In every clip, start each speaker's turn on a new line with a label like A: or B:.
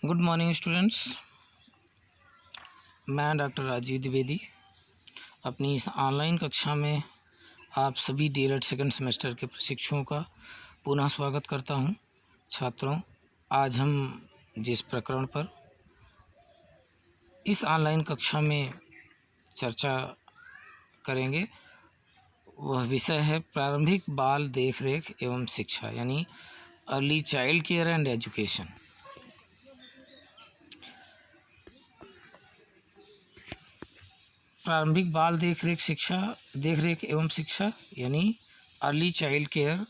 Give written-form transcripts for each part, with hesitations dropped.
A: Good morning students. मैं doctor Rajiv Dwivedi अपनी इस ऑनलाइन कक्षा में आप सभी डीएलएड सेकंड सेमेस्टर के प्रशिक्षुओं का पुनः स्वागत करता हूं। छात्रों, आज हम जिस प्रकरण पर इस ऑनलाइन कक्षा में चर्चा करेंगे वह विषय है प्रारंभिक बाल देखरेख एवं शिक्षा, यानी early child care and education. प्रारंभिक बाल देखरेख एवं शिक्षा यानी early child care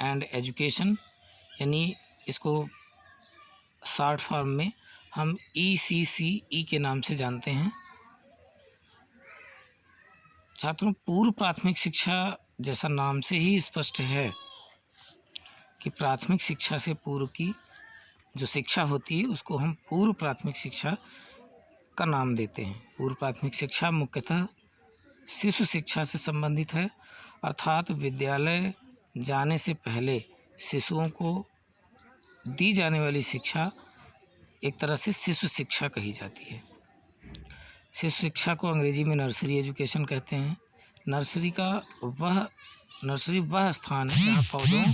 A: and education, यानी इसको शॉर्ट फॉर्म में हम ECCE के नाम से जानते हैं। छात्रों, पूर्व प्राथमिक शिक्षा जैसा नाम से ही स्पष्ट है कि प्राथमिक शिक्षा से पूर्व की जो शिक्षा होती है उसको हम पूर्व प्राथमिक शिक्षा का नाम देते हैं। पूर्व प्राथमिक शिक्षा मुख्यतः शिशु शिक्षा से संबंधित है, अर्थात विद्यालय जाने से पहले शिशुओं को दी जाने वाली शिक्षा एक तरह से शिशु शिक्षा कही जाती है। शिशु शिक्षा को अंग्रेजी में नर्सरी एजुकेशन कहते हैं। नर्सरी वह स्थान है जहाँ पौधों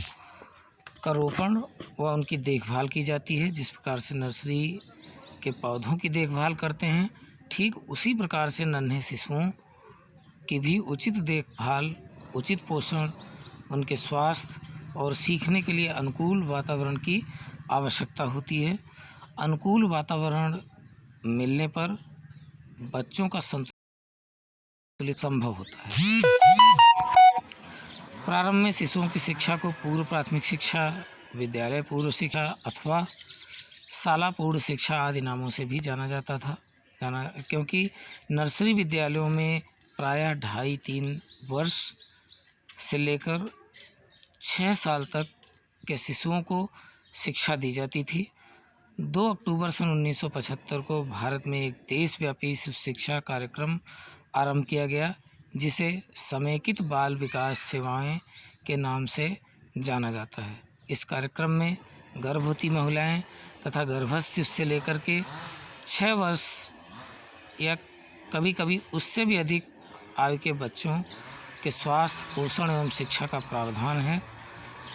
A: का रोपण व उनकी देखभाल की जाती है। जिस प्रकार से नर्सरी के पौधों की देखभाल करते हैं, ठीक उसी प्रकार से नन्हे शिशुओं की भी उचित देखभाल, उचित पोषण, उनके स्वास्थ्य और सीखने के लिए अनुकूल वातावरण की आवश्यकता होती है। अनुकूल वातावरण मिलने पर बच्चों का संतुलित संभव होता है। प्रारंभ में शिशुओं की शिक्षा को पूर्व प्राथमिक शिक्षा, विद्यालय पूर्व शिक्षा अथवा शाला पूर्व शिक्षा आदि नामों से भी जाना जाता था, क्योंकि नर्सरी विद्यालयों में प्रायः 2.5-3 वर्ष से लेकर 6 साल तक के शिशुओं को शिक्षा दी जाती थी। 2 अक्टूबर सन 1975 को भारत में एक देशव्यापी शिक्षा कार्यक्रम आरंभ किया गया, जिसे समेकित बाल विकास सेवाएं के नाम से जाना जाता है। इस कार्यक्रम में गर्भवती महिलाएं तथा गर्भस्थ शिशु से लेकर के 6 वर्ष या कभी कभी उससे भी अधिक आयु के बच्चों के स्वास्थ्य, पोषण एवं शिक्षा का प्रावधान है।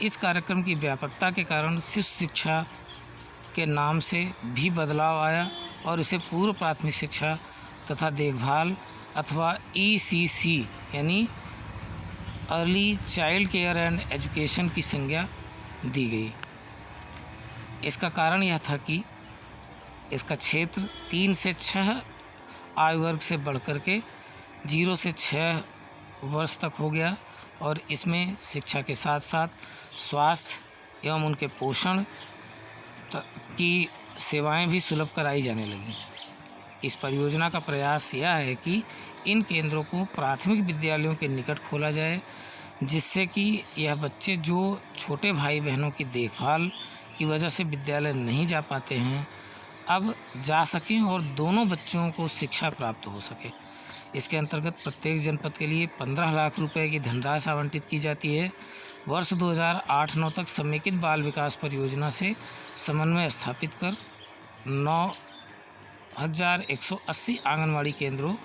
A: इस कार्यक्रम की व्यापकता के कारण शिशु शिक्षा के नाम से भी बदलाव आया और इसे पूर्व प्राथमिक शिक्षा तथा देखभाल अथवा ECC यानी early child care and education की संज्ञा दी गई। इसका कारण यह था कि इसका क्षेत्र 3 से 6 आयु वर्ग से बढ़कर के 0 से 6 वर्ष तक हो गया और इसमें शिक्षा के साथ साथ स्वास्थ्य एवं उनके पोषण की सेवाएं भी सुलभ कराई जाने लगी। इस परियोजना का प्रयास यह है कि इन केंद्रों को प्राथमिक विद्यालयों के निकट खोला जाए, जिससे कि यह बच्चे जो छोटे भाई बहनों की देखभाल की वजह से विद्यालय नहीं जा पाते हैं, अब जा सकें और दोनों बच्चों को शिक्षा प्राप्त हो सके। इसके अंतर्गत प्रत्येक जनपद के लिए 15 लाख रुपए की धनराशि आवंटित की जाती है। वर्ष 2008-9 तक समेकित बाल विकास परियोजना से समन्वय स्थापित कर 9,180 आंगनवाड़ी केंद्रों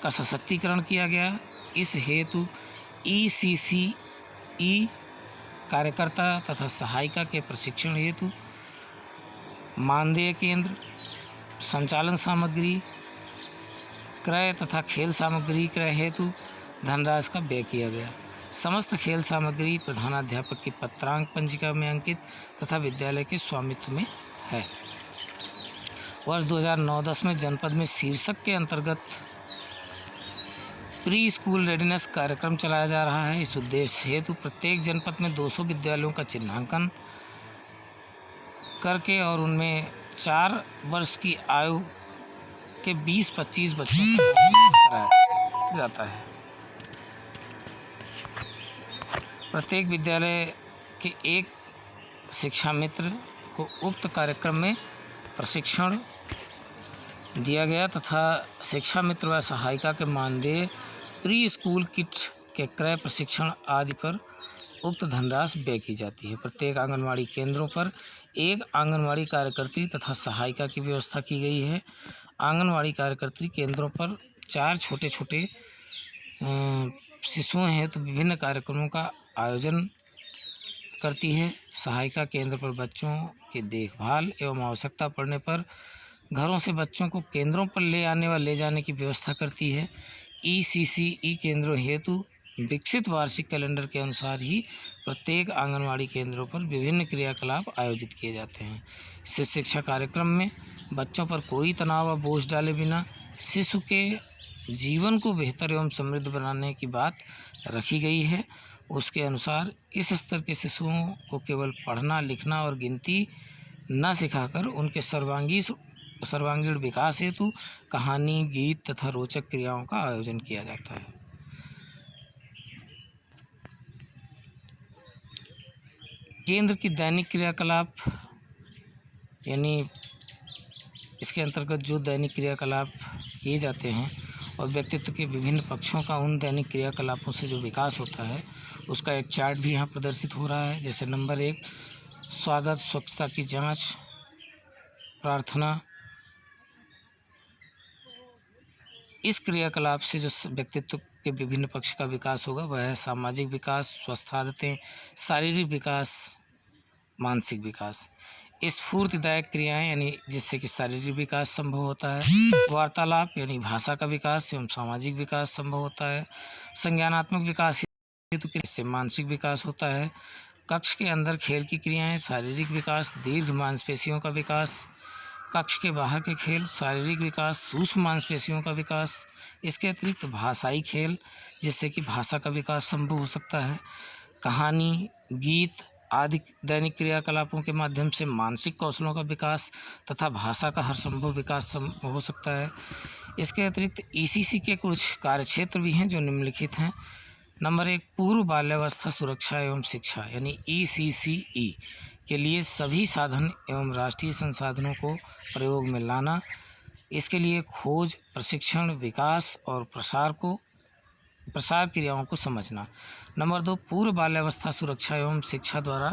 A: का सशक्तिकरण किया गया। इस हेतु ECCE कार्यकर्ता तथा सहायिका के प्रशिक्षण हेतु मानदेय केंद्र, संचालन सामग्री क्रय तथा खेल सामग्री क्रय हेतु धनराशि का व्यय किया गया। समस्त खेल सामग्री प्रधानाध्यापक की पत्रांक पंजिका में अंकित तथा विद्यालय के स्वामित्व में है। वर्ष 2009-10 में जनपद में शीर्षक के अंतर्गत प्री स्कूल रेडीनेस कार्यक्रम चलाया जा रहा है। इस उद्देश्य हेतु प्रत्येक जनपद में 200 विद्यालयों का चिन्हांकन करके और उनमें 4 वर्ष की आयु के 20-25 बच्चों को कराया जाता है। प्रत्येक विद्यालय के एक शिक्षा मित्र को उक्त कार्यक्रम में प्रशिक्षण दिया गया तथा शिक्षा मित्र व सहायिका के मानदेय, प्री स्कूल किट के क्रय, प्रशिक्षण आदि पर उक्त धनराशि व्यय की जाती है। प्रत्येक आंगनवाड़ी केंद्रों पर एक आंगनवाड़ी कार्यकर्त्री तथा सहायिका की व्यवस्था की गई है। आंगनवाड़ी कार्यकर्त्री केंद्रों पर 4 छोटे-छोटे शिशुओं हेतु विभिन्न कार्यक्रमों का आयोजन करती है। सहायिका केंद्र पर बच्चों की देखभाल एवं आवश्यकता पड़ने पर घरों से बच्चों को केंद्रों पर ले आने व ले जाने की व्यवस्था करती है। ECCE केंद्रों हेतु विकसित वार्षिक कैलेंडर के अनुसार ही प्रत्येक आंगनवाड़ी केंद्रों पर विभिन्न क्रियाकलाप आयोजित किए जाते हैं। शिशु शिक्षा कार्यक्रम में बच्चों पर कोई तनाव व बोझ डाले बिना शिशु के जीवन को बेहतर एवं समृद्ध बनाने की बात रखी गई है। उसके अनुसार इस स्तर के शिशुओं को केवल पढ़ना, लिखना और गिनती न सिखाकर उनके सर्वांगीण विकास हेतु कहानी, गीत तथा रोचक क्रियाओं का आयोजन किया जाता है। केंद्र की दैनिक क्रियाकलाप यानी इसके अंतर्गत जो दैनिक क्रियाकलाप किए जाते हैं और व्यक्तित्व के विभिन्न पक्षों का उन दैनिक क्रियाकलापों से जो विकास होता है उसका एक चार्ट भी यहाँ प्रदर्शित हो रहा है। जैसे नंबर 1 स्वागत, स्वच्छता की जांच, प्रार्थना। इस क्रियाकलाप से जो व्यक्तित्व के विभिन्न पक्ष का विकास होगा वह है सामाजिक विकास, स्वस्थ आदतें, शारीरिक विकास, मानसिक विकास। स्फूर्तिदायक क्रियाएं यानी जिससे कि शारीरिक विकास संभव होता है। वार्तालाप यानी भाषा का विकास एवं सामाजिक विकास संभव होता है। संज्ञानात्मक विकास हेतु इससे मानसिक विकास होता है। कक्ष के अंदर खेल की क्रियाएं, शारीरिक विकास, दीर्घ मांसपेशियों का विकास। कक्ष के बाहर के खेल, शारीरिक विकास, सूक्ष्म मांसपेशियों का विकास। इसके अतिरिक्त भाषाई खेल जिससे कि भाषा का विकास संभव हो सकता है। कहानी, गीत आदि दैनिक क्रियाकलापों के माध्यम से मानसिक कौशलों का विकास तथा भाषा का हर संभव विकास हो सकता है। इसके अतिरिक्त ECC के कुछ कार्यक्षेत्र भी हैं जो निम्नलिखित हैं। नंबर 1 पूर्व बाल्यावस्था सुरक्षा एवं शिक्षा यानी ECCE के लिए सभी साधन एवं राष्ट्रीय संसाधनों को प्रयोग में लाना। इसके लिए खोज, प्रशिक्षण, विकास और प्रसार क्रियाओं को समझना। नंबर 2 पूर्व बाल्यावस्था सुरक्षा एवं शिक्षा द्वारा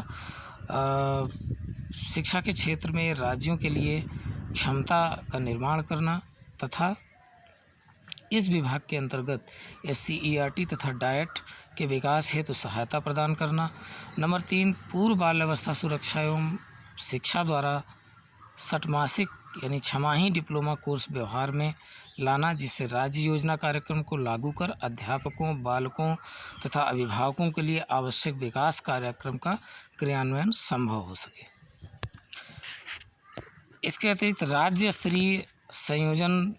A: शिक्षा के क्षेत्र में राज्यों के लिए क्षमता का निर्माण करना तथा इस विभाग के अंतर्गत SCERT तथा डायट के विकास हेतु सहायता प्रदान करना। नंबर 3 पूर्व बाल्यावस्था सुरक्षा एवं शिक्षा द्वारा षटमासिक यानी छमाही डिप्लोमा कोर्स व्यवहार में लाना जिससे राज्य योजना कार्यक्रम को लागू कर अध्यापकों, बालकों तथा अभिभावकों के लिए आवश्यक विकास कार्यक्रम का क्रियान्वयन संभव हो सके। इसके अतिरिक्त राज्य स्तरीय संयोजन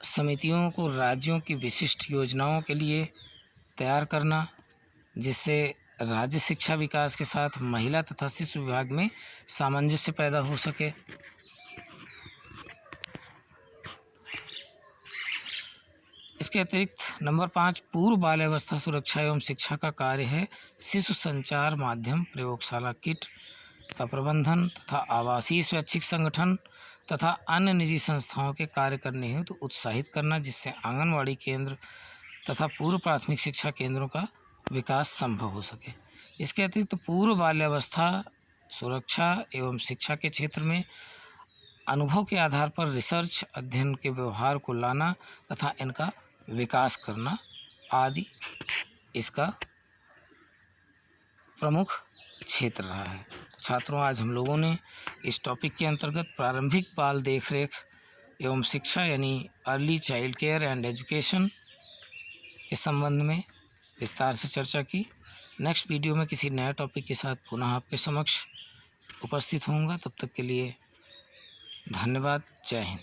A: समितियों को राज्यों की विशिष्ट योजनाओं के लिए तैयार करना जिससे राज्य शिक्षा विकास के साथ महिला तथा शिशु विभाग में सामंजस्य पैदा हो सके। इसके अतिरिक्त नंबर 5 पूर्व बाल्यावस्था सुरक्षा एवं शिक्षा का कार्य है शिशु संचार माध्यम प्रयोगशाला किट का प्रबंधन तथा आवासीय स्वैच्छिक संगठन तथा अन्य निजी संस्थाओं के कार्य करने हेतु उत्साहित करना जिससे आंगनवाड़ी केंद्र तथा पूर्व प्राथमिक शिक्षा केंद्रों का विकास संभव हो सके। इसके अतिरिक्त पूर्व बाल्यावस्था सुरक्षा एवं शिक्षा के क्षेत्र में अनुभव के आधार पर रिसर्च अध्ययन के व्यवहार को लाना तथा इनका विकास करना आदि इसका प्रमुख क्षेत्र रहा है। छात्रों, आज हम लोगों ने इस टॉपिक के अंतर्गत प्रारंभिक बाल देखरेख एवं शिक्षा यानी early child care and education के संबंध में विस्तार से चर्चा की। नेक्स्ट वीडियो में किसी नए टॉपिक के साथ पुनः आपके समक्ष उपस्थित होऊंगा। तब तक के लिए धन्यवाद। जय हिंद।